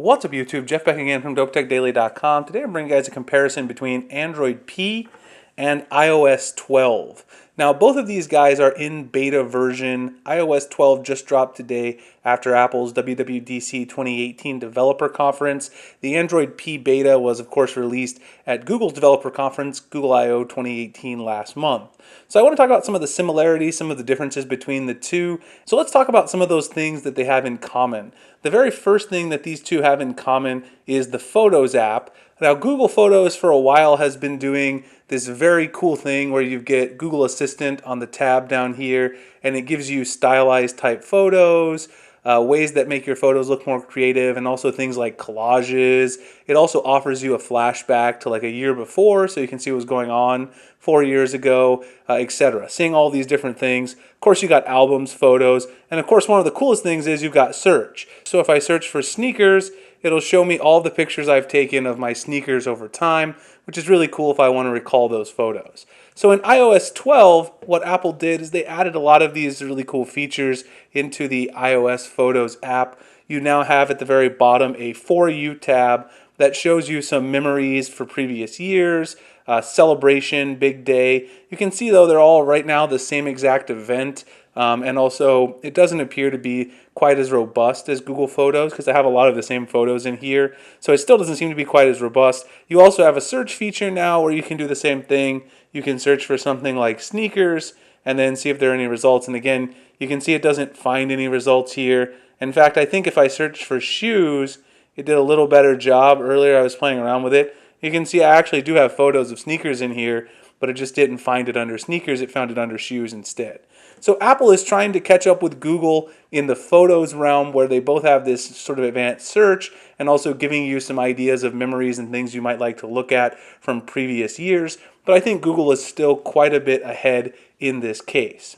What's up YouTube? Jeff back again from DopeTechDaily.com. Today I'm bringing you guys a comparison between Android P and iOS 12. Now both of these guys are in beta version. iOS 12 just dropped today after Apple's WWDC 2018 Developer Conference. The Android P beta was of course released at Google's Developer Conference, Google I/O 2018 last month. So I want to talk about some of the similarities, some of the differences between the two. So let's talk about some of those things that they have in common. The very first thing that these two have in common is the Photos app. Now Google Photos for a while has been doing this very cool thing where you get Google Assistant on the tab down here, and it gives you stylized type photos, ways that make your photos look more creative, and also things like collages. It also offers you a flashback to like a year before so you can see what was going on 4 years ago, etc. Seeing all these different things. Of course you got albums, photos, and of course one of the coolest things is you've got search. So if I search for sneakers, it'll show me all the pictures I've taken of my sneakers over time, which is really cool if I want to recall those photos. So in iOS 12, what Apple did is they added a lot of these really cool features into the iOS Photos app. You now have at the very bottom a For You tab that shows you some memories for previous years, celebration, big day. You can see though they're all right now the same exact event. And also, it doesn't appear to be quite as robust as Google Photos because I have a lot of the same photos in here. So it still doesn't seem to be quite as robust. You also have a search feature now where you can do the same thing. You can search for something like sneakers and then see if there are any results. And again, you can see it doesn't find any results here. In fact, I think if I searched for shoes, it did a little better job. Earlier I was playing around with it. You can see I actually do have photos of sneakers in here, but it just didn't find it under sneakers. It found it under shoes instead. So Apple is trying to catch up with Google in the photos realm where they both have this sort of advanced search and also giving you some ideas of memories and things you might like to look at from previous years. But I think Google is still quite a bit ahead in this case.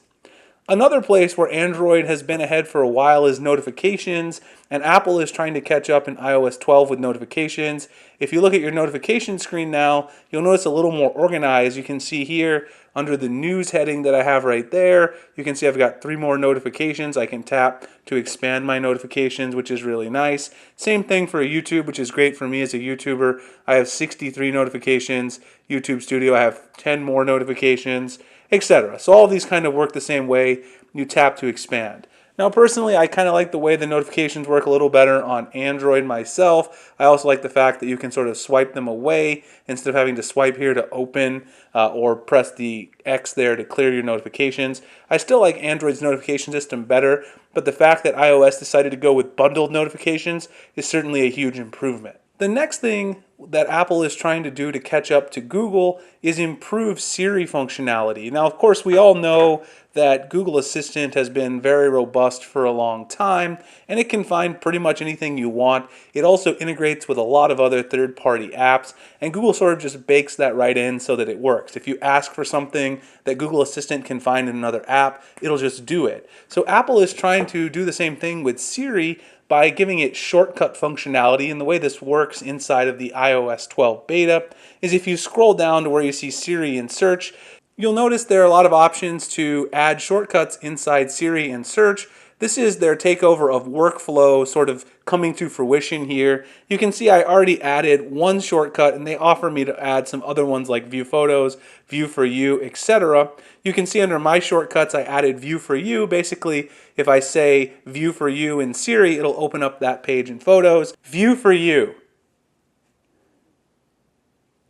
Another place where Android has been ahead for a while is notifications, and Apple is trying to catch up in iOS 12 with notifications. If you look at your notification screen now, you'll notice a little more organized. You can see here under the news heading that I have right there, you can see I've got 3 more notifications. I can tap to expand my notifications, which is really nice. Same thing for YouTube, which is great for me as a YouTuber. I have 63 notifications. YouTube Studio, I have 10 more notifications, etc. So all of these kind of work the same way. You tap to expand. Now personally, I kind of like the way the notifications work a little better on Android myself. I also like the fact that you can sort of swipe them away instead of having to swipe here to open or press the X there to clear your notifications. I still like Android's notification system better, but the fact that iOS decided to go with bundled notifications is certainly a huge improvement. The next thing that Apple is trying to do to catch up to Google is improve Siri functionality. Now, of course, we all know that Google Assistant has been very robust for a long time, and it can find pretty much anything you want. It also integrates with a lot of other third-party apps, and Google sort of just bakes that right in so that it works. If you ask for something that Google Assistant can find in another app, it'll just do it. So Apple is trying to do the same thing with Siri by giving it shortcut functionality. And the way this works inside of the iOS 12 beta is if you scroll down to where you see Siri and search, you'll notice there are a lot of options to add shortcuts inside Siri and search. This is their takeover of workflow sort of coming to fruition here. You can see I already added one shortcut and they offer me to add some other ones like View Photos, View for You, etc. You can see under my shortcuts I added View for You. Basically, if I say View for You in Siri, it'll open up that page in Photos. View for You.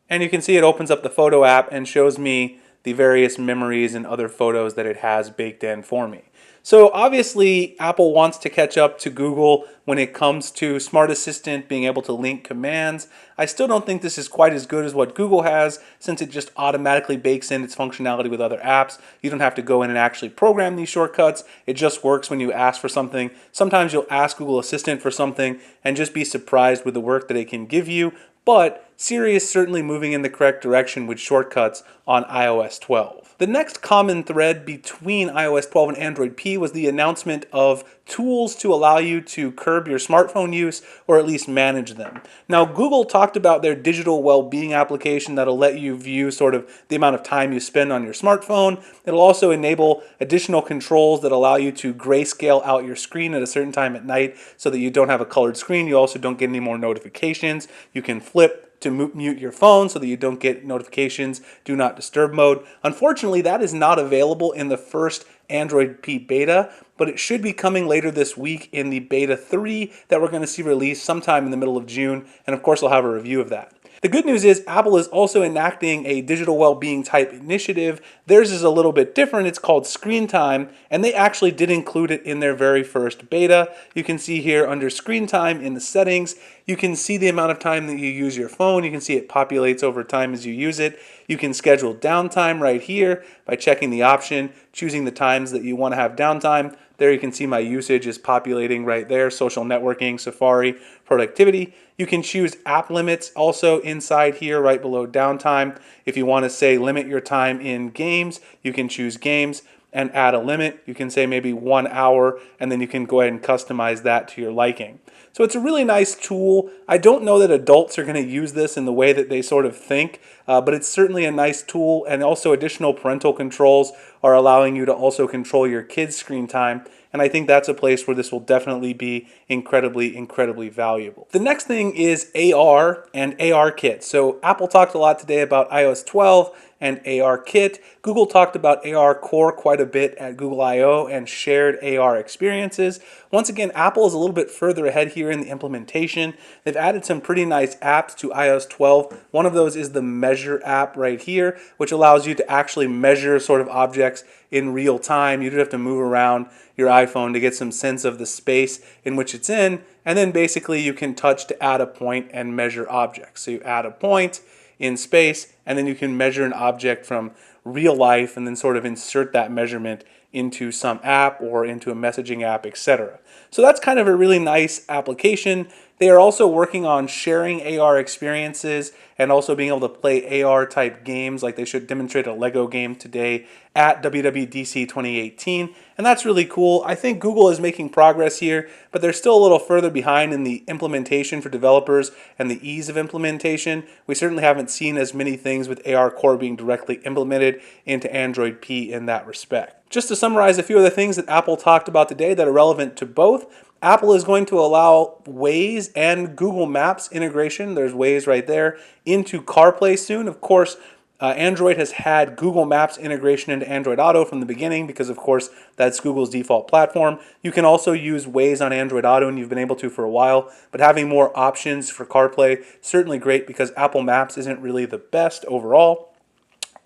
And you can see it opens up the photo app and shows me the various memories and other photos that it has baked in for me. So obviously Apple wants to catch up to Google when it comes to Smart Assistant being able to link commands. I still don't think this is quite as good as what Google has, since it just automatically bakes in its functionality with other apps. You don't have to go in and actually program these shortcuts. It just works when you ask for something. Sometimes you'll ask Google Assistant for something and just be surprised with the work that it can give you. But Siri is certainly moving in the correct direction with shortcuts on iOS 12. The next common thread between iOS 12 and Android P was the announcement of tools to allow you to curb your smartphone use or at least manage them. Now, Google talked about their digital well-being application that'll let you view sort of the amount of time you spend on your smartphone. It'll also enable additional controls that allow you to grayscale out your screen at a certain time at night so that you don't have a colored screen. You also don't get any more notifications. You can flip to mute your phone so that you don't get notifications, do not disturb mode. Unfortunately, that is not available in the first Android P beta, but it should be coming later this week in the beta 3 that we're going to see released sometime in the middle of June, and of course I'll have a review of that. The good news is Apple is also enacting a digital well-being type initiative. Theirs is a little bit different. It's called Screen Time, and they actually did include it in their very first beta. You can see here under Screen Time in the settings, you can see the amount of time that you use your phone. You can see it populates over time as you use it. You can schedule downtime right here by checking the option, choosing the times that you want to have downtime. There you can see my usage is populating right there, social networking, Safari, productivity. You can choose app limits also inside here right below downtime. If you want to say limit your time in games, you can choose games and add a limit. You can say maybe 1 hour, and then you can go ahead and customize that to your liking. So it's a really nice tool. I don't know that adults are going to use this in the way that they sort of think, but it's certainly a nice tool, and also additional parental controls are allowing you to also control your kids' screen time, and I think that's a place where this will definitely be incredibly, incredibly valuable. The next thing is AR and ARKit. So Apple talked a lot today about iOS 12 and ARKit. Google talked about AR Core quite a bit at Google I/O and shared AR experiences. Once again, Apple is a little bit further ahead here in the implementation. They've added some pretty nice apps to iOS 12. One of those is the Measure app right here, which allows you to actually measure sort of objects in real time. You don't have to move around your iPhone to get some sense of the space in which it's in, and then basically you can touch to add a point and measure objects. So you add a point in space, and then you can measure an object from real life and then sort of insert that measurement into some app or into a messaging app, etc. So that's kind of a really nice application. They are also working on sharing AR experiences and also being able to play AR type games, like they should demonstrate a Lego game today at WWDC 2018, and that's really cool. I think Google is making progress here, but they're still a little further behind in the implementation for developers and the ease of implementation. We certainly haven't seen as many things with AR Core being directly implemented into Android P in that respect. Just to summarize a few of the things that Apple talked about today that are relevant to both, Apple is going to allow Waze and Google Maps integration, there's Waze right there, into CarPlay soon. Of course, Android has had Google Maps integration into Android Auto from the beginning because, of course, that's Google's default platform. You can also use Waze on Android Auto, and you've been able to for a while, but having more options for CarPlay, certainly great because Apple Maps isn't really the best overall.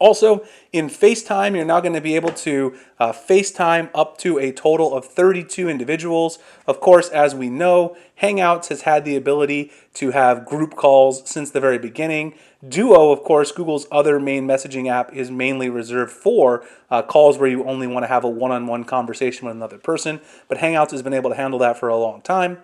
Also, in FaceTime, you're now going to be able to FaceTime up to a total of 32 individuals. Of course, as we know, Hangouts has had the ability to have group calls since the very beginning. Duo, of course, Google's other main messaging app, is mainly reserved for calls where you only want to have a one-on-one conversation with another person, but Hangouts has been able to handle that for a long time.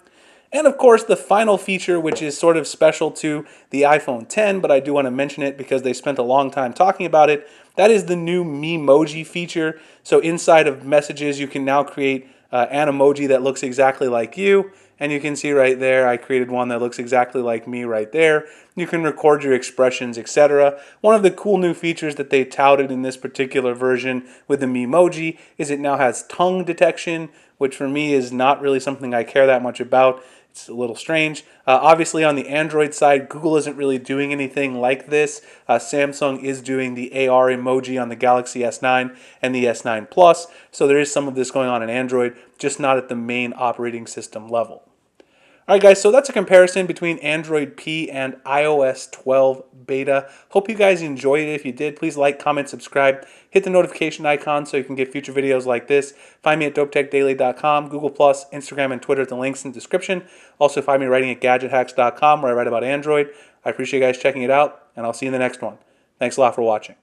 And of course, the final feature, which is sort of special to the iPhone X, but I do want to mention it because they spent a long time talking about it, that is the new Memoji feature. So inside of messages, you can now create an emoji that looks exactly like you. And you can see right there, I created one that looks exactly like me right there. You can record your expressions, etc. One of the cool new features that they touted in this particular version with the Memoji is it now has tongue detection, which for me is not really something I care that much about. It's a little strange. Obviously, on the Android side, Google isn't really doing anything like this. Samsung is doing the AR emoji on the Galaxy S9 and the S9 Plus, so there is some of this going on in Android, just not at the main operating system level. Alright guys, so that's a comparison between Android P and iOS 12 beta. Hope you guys enjoyed it. If you did, please like, comment, subscribe, hit the notification icon so you can get future videos like this. Find me at dopetechdaily.com, Google+, Instagram, and Twitter at the links in the description. Also find me writing at gadgethacks.com where I write about Android. I appreciate you guys checking it out, and I'll see you in the next one. Thanks a lot for watching.